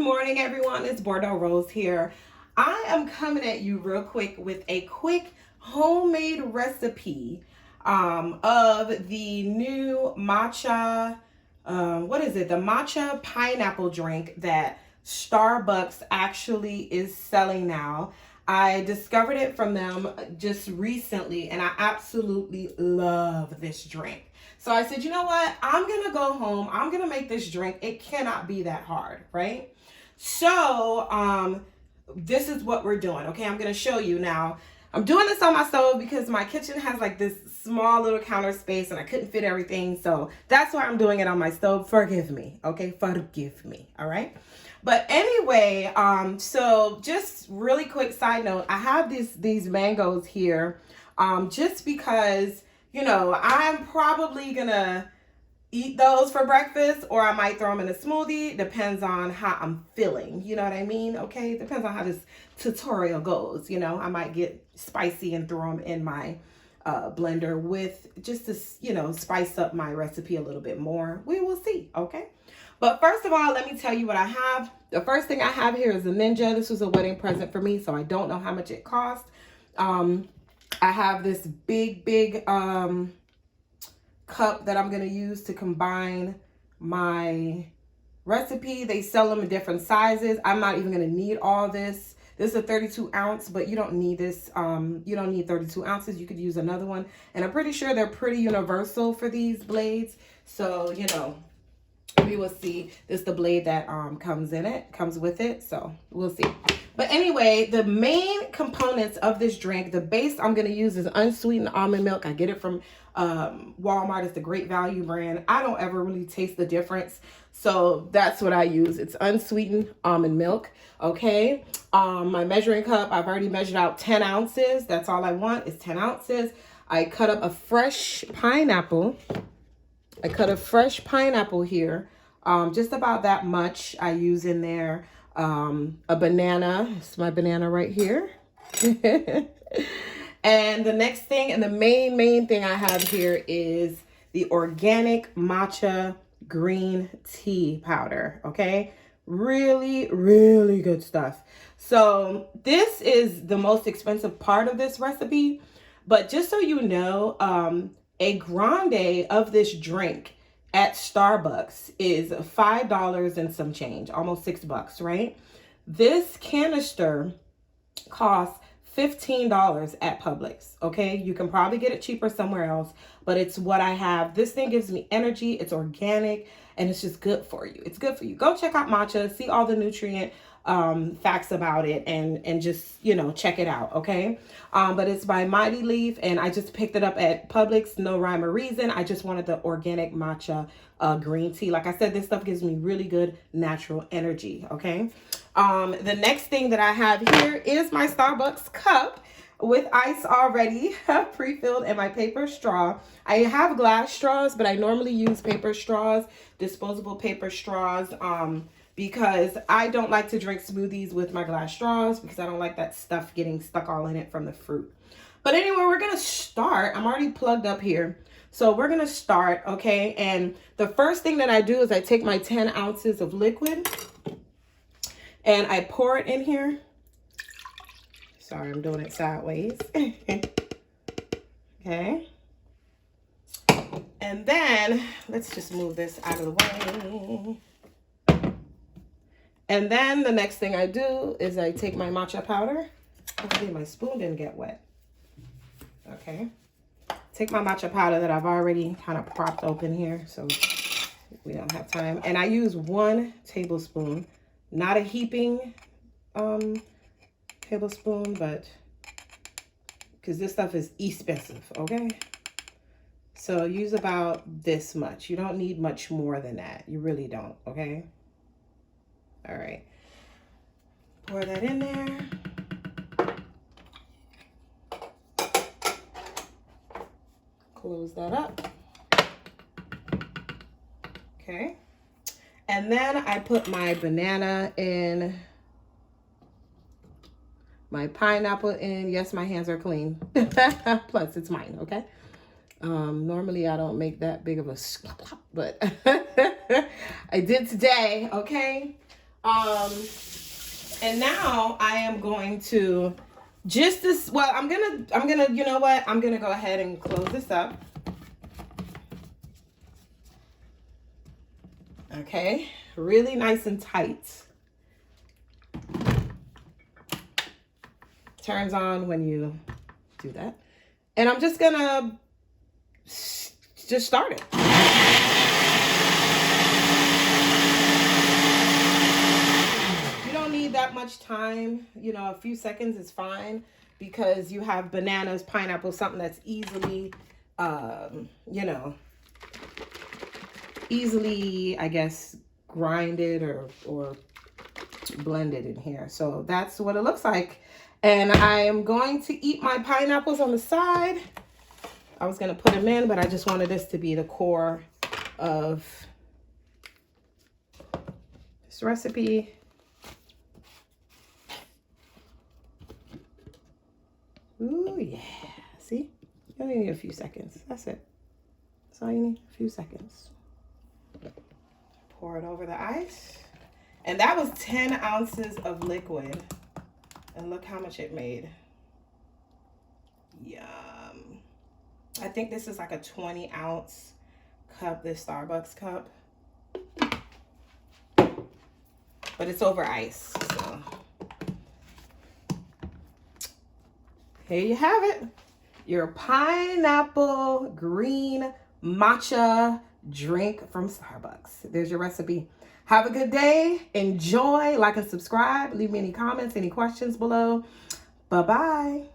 morning, everyone. It's Bordeaux Rose here. I am coming at you real quick with a quick homemade recipe of the new matcha, what is it? The matcha pineapple drink that Starbucks actually is selling now. I discovered it from them just recently and I absolutely love this drink. So I said, you know what? I'm going to go home. I'm going to make this drink. It cannot be that hard, right? So this is what we're doing. Okay, I'm going to show you now. I'm doing this on my stove because my kitchen has like this small little counter space and I couldn't fit everything. So that's why I'm doing it on my stove. Forgive me. Okay, forgive me. All right. But anyway, so just really quick side note, I have these mangoes here just because, you know, I'm probably gonna eat those for breakfast or I might throw them in a smoothie. Depends on how I'm feeling. You know what I mean? Okay, depends on how this tutorial goes. You know, I might get spicy and throw them in my blender with just to, you know, spice up my recipe a little bit more. We will see. Okay. But first of all, let me tell you what I have. The first thing I have here is a Ninja. This was a wedding present for me, so I don't know how much it cost. I have this big cup that I'm going to use to combine my recipe. They sell them in different sizes. I'm not even going to need all this. This is a 32 ounce, but you don't need this. You don't need 32 ounces. You could use another one. And I'm pretty sure they're pretty universal for these blades. So, you know, we will see. This is the blade that comes with it. So we'll see. But anyway, the main components of this drink, the base I'm going to use is unsweetened almond milk. I get it from Walmart. It's the Great Value brand. I don't ever really taste the difference. So that's what I use. It's unsweetened almond milk. Okay. My measuring cup, I've already measured out 10 ounces. That's all I want is 10 ounces. I cut up a fresh pineapple. I cut a fresh pineapple here. Just about that much I use in there. A banana. It's my banana right here. And the next thing and the main thing I have here is the organic matcha green tea powder. Okay. Really good stuff. So this is the most expensive part of this recipe. But just so you know, a grande of this drink at Starbucks is $5 and some change, almost $6, right? This canister costs $15 at Publix, okay? You can probably get it cheaper somewhere else, but it's what I have. This thing gives me energy, it's organic, and it's just good for you. It's good for you. Go check out Matcha, see all the nutrient facts about it and just, you know, check it out. Okay. But it's by Mighty Leaf and I just picked it up at Publix. No rhyme or reason. I just wanted the organic matcha green tea. Like I said, this stuff gives me really good natural energy. Okay. The next thing that I have here is my Starbucks cup with ice already pre-filled and my paper straw. I have glass straws, but I normally use paper straws, disposable paper straws, because I don't like to drink smoothies with my glass straws because I don't like that stuff getting stuck all in it from the fruit. But anyway, we're going to start. I'm already plugged up here. So we're going to start, okay? And the first thing that I do is I take my 10 ounces of liquid and I pour it in here. Sorry, I'm doing it sideways. Okay. And then let's just move this out of the way. And then the next thing I do is I take my matcha powder. Hopefully my spoon didn't get wet. Okay. Take my matcha powder that I've already kind of propped open here, so we don't have time. And I use 1 tablespoon, not a heaping tablespoon, but because this stuff is expensive, okay? So use about this much. You don't need much more than that. You really don't, okay? All right, pour that in there. Close that up. Okay. And then I put my banana in, my pineapple in. Yes, my hands are clean. Plus, it's mine, okay? Normally I don't make that big of a slop, but I did today, okay? And now I am going to just this, well, I'm gonna, you know what? I'm gonna go ahead and close this up. Okay, really nice and tight. Turns on when you do that. And I'm just gonna just start it. You don't need that much time. You know, a few seconds is fine because you have bananas, pineapple, something that's easily, you know, easily, I guess, grinded or blended in here. So that's what it looks like. And I am going to eat my pineapples on the side. I was going to put them in, but I just wanted this to be the core of this recipe. Ooh, yeah. See? You only need a few seconds. That's it. That's all you need, a few seconds. Pour it over the ice. And that was 10 ounces of liquid. And look how much it made. Yum. I think this is like a 20-ounce cup, this Starbucks cup. But it's over ice, so. Here you have it. Your pineapple green matcha drink from Starbucks. There's your recipe. Have a good day. Enjoy. Like and subscribe. Leave me any comments, any questions below. Bye-bye.